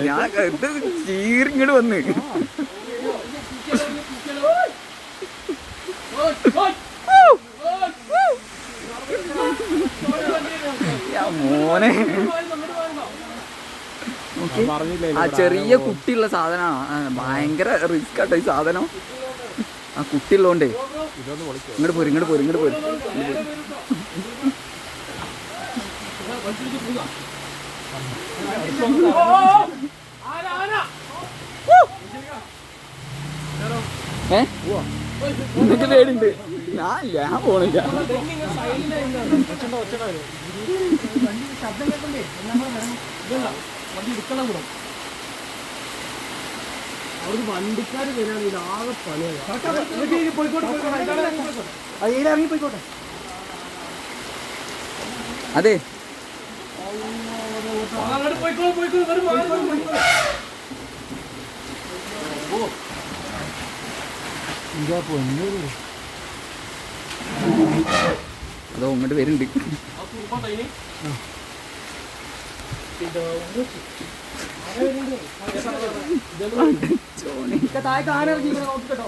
ഞാൻ ചീറിങ്ങോട് വന്ന് മോനെ ആ ചെറിയ കുട്ടിയുള്ള സാധനമാണ്. ഭയങ്കര റിസ്ക് ആട്ടോ ഈ സാധനം. ആ കുട്ടിയുള്ളതുകൊണ്ടേ. ഇങ്ങോട്ട് പോരും ഇങ്ങോട്ട് പോരും ഇങ്ങോട്ട് പോരും. എന്നിട്ട് പേടിണ്ട്. ഞാൻ പോണില്ല. വണ്ടിക്കാര് വരികയാണെങ്കിൽ ആകെ പണിയാണ്. പോയിക്കോട്ടെ. അതെ അതോ ഇങ്ങോട്ട് വരുന്നുണ്ട്. താഴെ കാണിറങ്ങി നോക്കിട്ടോ.